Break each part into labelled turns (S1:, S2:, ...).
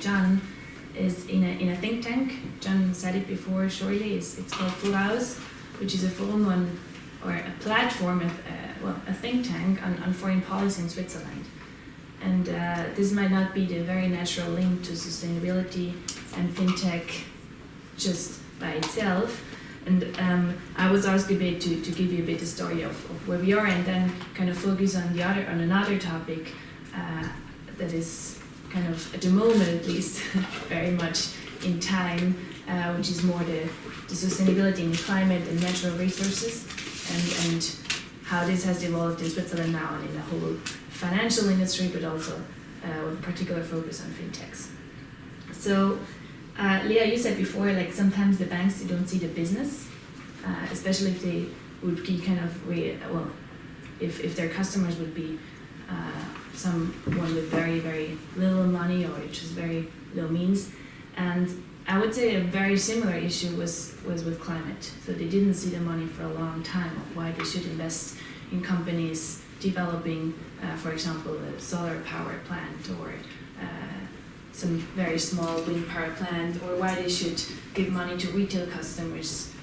S1: John is in a think tank. John said it before shortly. It's called Foraus, which is a forum or a platform, a think tank on foreign policy in Switzerland. And this might not be the very natural link to sustainability and fintech just by itself. And I was asked a bit to give you a bit the story of where we are, and then kind of focus on another topic that is kind of at the moment at least very much in time, which is more the sustainability in climate and natural resources, and how this has evolved in Switzerland now and in the whole financial industry, but also with particular focus on fintechs. So, Leah, you said before, like sometimes the banks, they don't see the business, especially if they would be kind of, if their customers would be someone with very, very little money or just very low means. And I would say a very similar issue was with climate. So they didn't see the money for a long time of why they should invest in companies developing, for example, a solar power plant or some very small wind power plant, or why they should give money to retail customers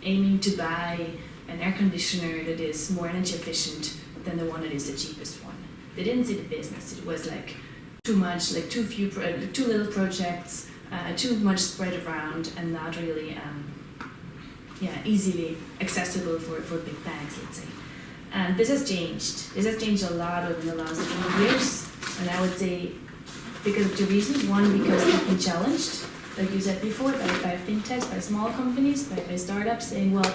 S1: aiming to buy an air conditioner that is more energy efficient than the one that is the cheapest one. They didn't see the business. It was like too much, like too little projects, too much spread around, and not really easily accessible for big banks, let's say. And this has changed. This has changed a lot over the last 20 years, and I would say because of two reasons. One, because they've been challenged, like you said before, by fintechs, by small companies, by startups, saying, well,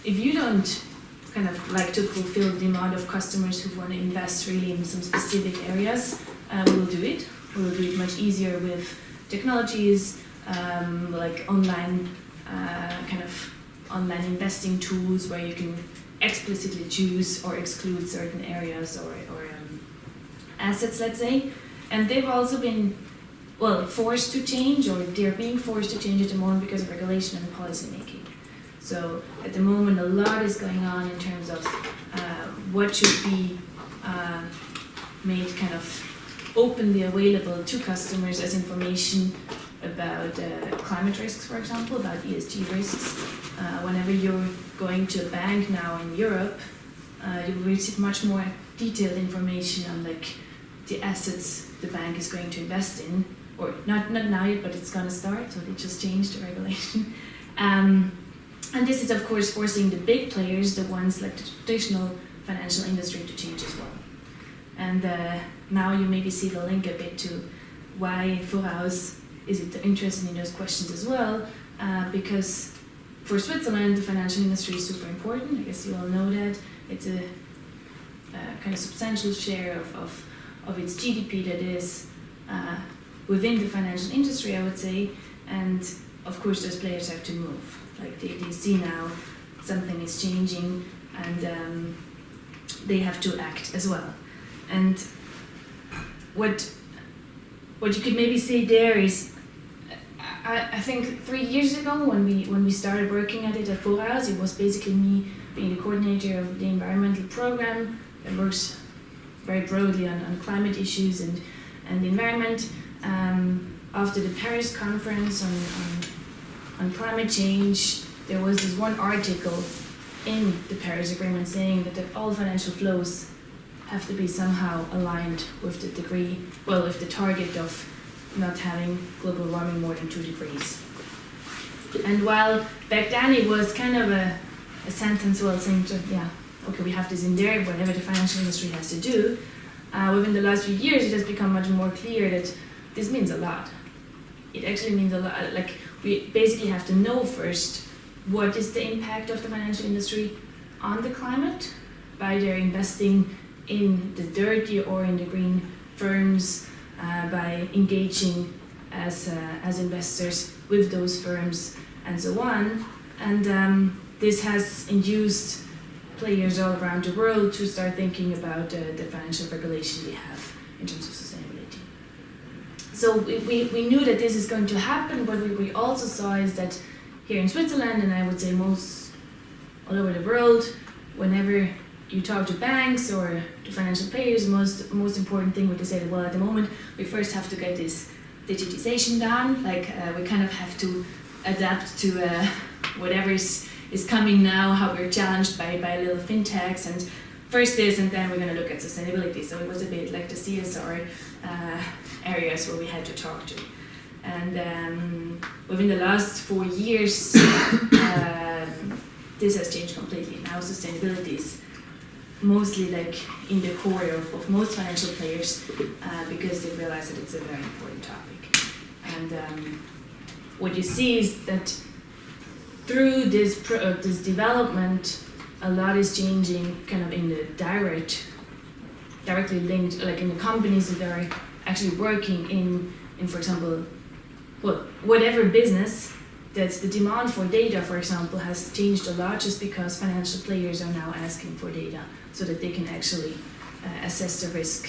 S1: if you don't kind of like to fulfill the amount of customers who want to invest really in some specific areas, we'll do it. We'll do it much easier with technologies, like online online investing tools where you can explicitly choose or exclude certain areas or assets, let's say. And they've also been, forced to change, or they're being forced to change at the moment because of regulation and policy making. So at the moment, a lot is going on in terms of what should be made kind of openly available to customers as information about climate risks, for example, about ESG risks. Whenever you're going to a bank now in Europe, you will receive much more detailed information on like the assets the bank is going to invest in, or not now yet, but it's going to start, so they just changed the regulation. And this is, of course, forcing the big players, the ones like the traditional financial industry, to change as well. And now you maybe see the link a bit to why Foraus is interested in those questions as well, because for Switzerland, the financial industry is super important. I guess you all know that. It's a kind of substantial share of its GDP that is within the financial industry, I would say. And of course, those players have to move. Like they see now something is changing, and they have to act as well. And what you could maybe say there is, I think 3 years ago when we started working at it at Foraus, it was basically me being the coordinator of the environmental program that works very broadly on climate issues and the environment. After the Paris conference on climate change, there was this one article in the Paris Agreement saying that all financial flows have to be somehow aligned with with the target of not having global warming more than 2 degrees. And while back then it was kind of a sentence saying, okay, we have this in there, whatever the financial industry has to do, within the last few years it has become much more clear that this means a lot. It actually means a lot. Like, we basically have to know first what is the impact of the financial industry on the climate by their investing in the dirty or in the green firms, by engaging as investors with those firms and so on. And this has induced players all around the world to start thinking about the financial regulation we have in terms of sustainability. So we knew that this is going to happen, but what we also saw is that here in Switzerland, and I would say most all over the world, whenever you talk to banks or to financial players, most important thing would they say that, well, at the moment we first have to get this digitization done, like we kind of have to adapt to whatever is coming now, how we're challenged by little fintechs, and first this, and then we're going to look at sustainability. So it was a bit like the CSR areas where we had to talk to. And within the last 4 years, this has changed completely. Now sustainability is mostly like in the core of most financial players because they realize that it's a very important topic. And what you see is that through this development, a lot is changing kind of in the directly linked, like in the companies that are actually working in for example, well, whatever business, that the demand for data, for example, has changed a lot just because financial players are now asking for data so that they can actually assess the risk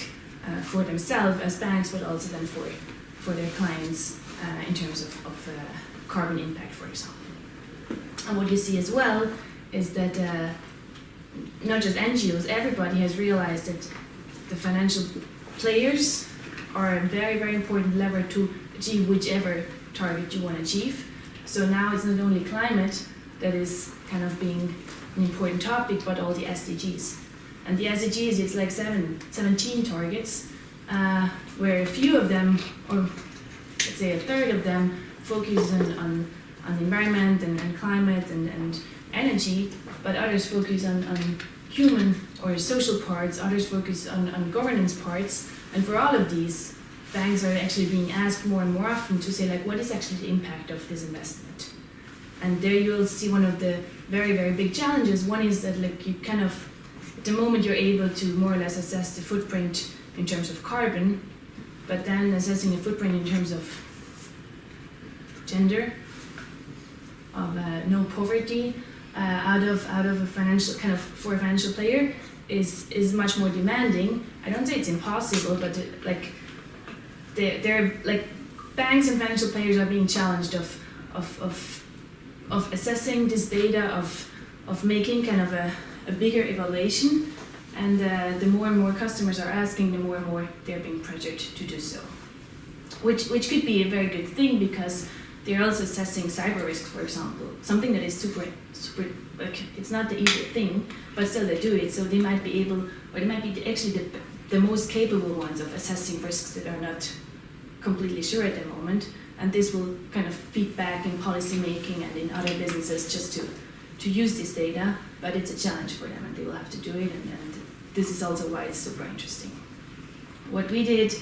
S1: for themselves as banks, but also then for their clients in terms of carbon impact, for example. And what you see as well is that not just NGOs, everybody has realized that the financial players are a very, very important lever to achieve whichever target you want to achieve. So now it's not only climate that is kind of being an important topic, but all the SDGs. And the SDGs, it's like 17 targets, where a few of them, or let's say a third of them, focus on the environment and climate and energy, but others focus on human or social parts, others focus on governance parts. And for all of these, banks are actually being asked more and more often to say, like, what is actually the impact of this investment? And there you'll see one of the very, very big challenges. One is that, like, you kind of, at the moment you're able to more or less assess the footprint in terms of carbon, but then assessing the footprint in terms of gender, of no poverty, out of a financial, kind of for a financial player is much more demanding. I don't say it's impossible, but they're like banks and financial players are being challenged of assessing this data, of making kind of a bigger evaluation, and the more and more customers are asking, the more and more they're being pressured to do so, which could be a very good thing because they're also assessing cyber risks, for example, something that is super, like, it's not the easy thing, but still they do it, so they might be able, or they might be actually the most capable ones of assessing risks that are not completely sure at the moment, and this will kind of feed back in policy making and in other businesses just to use this data, but it's a challenge for them and they will have to do it, and this is also why it's super interesting. What we did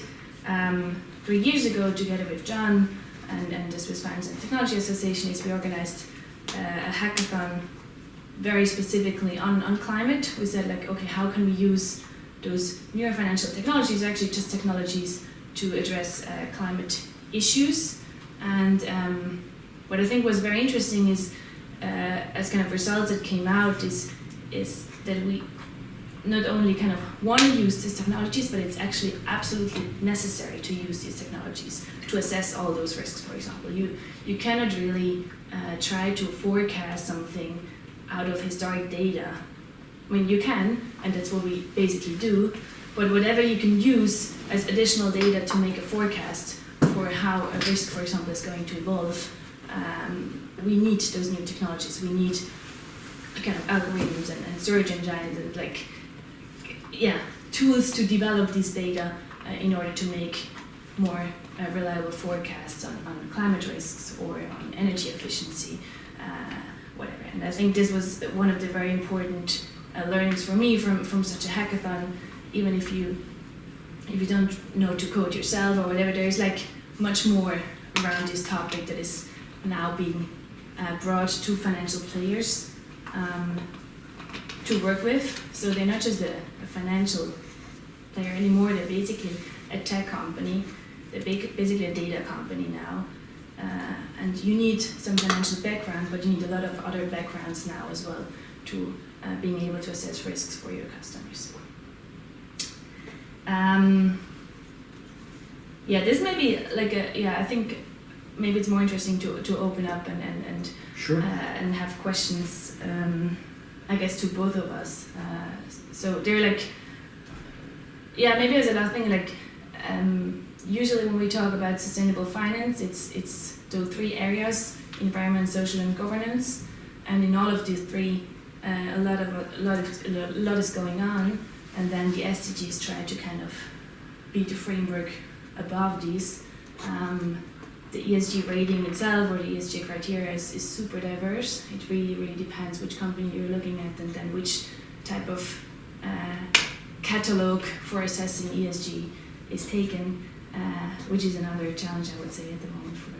S1: 3 years ago together with John and the Swiss Finance and Technology Association is we organized a hackathon very specifically on climate. We said, like, okay, how can we use those newer financial technologies, actually just technologies, to address climate issues. And what I think was very interesting is, as kind of results that came out, is that we not only kind of want to use these technologies, but it's actually absolutely necessary to use these technologies to assess all those risks, for example. You cannot really try to forecast something out of historic data. I mean, you can, and that's what we basically do, but whatever you can use as additional data to make a forecast for how a risk, for example, is going to evolve, we need those new technologies. We need kind of algorithms and search engines and, like, tools to develop this data in order to make more reliable forecasts on climate risks or on energy efficiency, whatever. And I think this was one of the very important learnings for me from such a hackathon. Even if you don't know to code yourself or whatever, there's like much more around this topic that is now being brought to financial players to work with. So they're not just a financial player anymore, they're basically a tech company, they're basically a data company now. And you need some financial background, but you need a lot of other backgrounds now as well to being able to assess risks for your customers. This may be like I think maybe it's more interesting to open up and
S2: sure.
S1: And have questions I guess, to both of us. So they're like, yeah, maybe as a last thing, like usually when we talk about sustainable finance, it's those three areas: environment, social, and governance. And in all of these three, a lot is going on. And then the SDGs try to kind of be the framework above these. The ESG rating itself, or the ESG criteria, is super diverse. It really depends which company you're looking at, and then which type of catalog for assessing ESG is taken, which is another challenge, I would say, at the moment for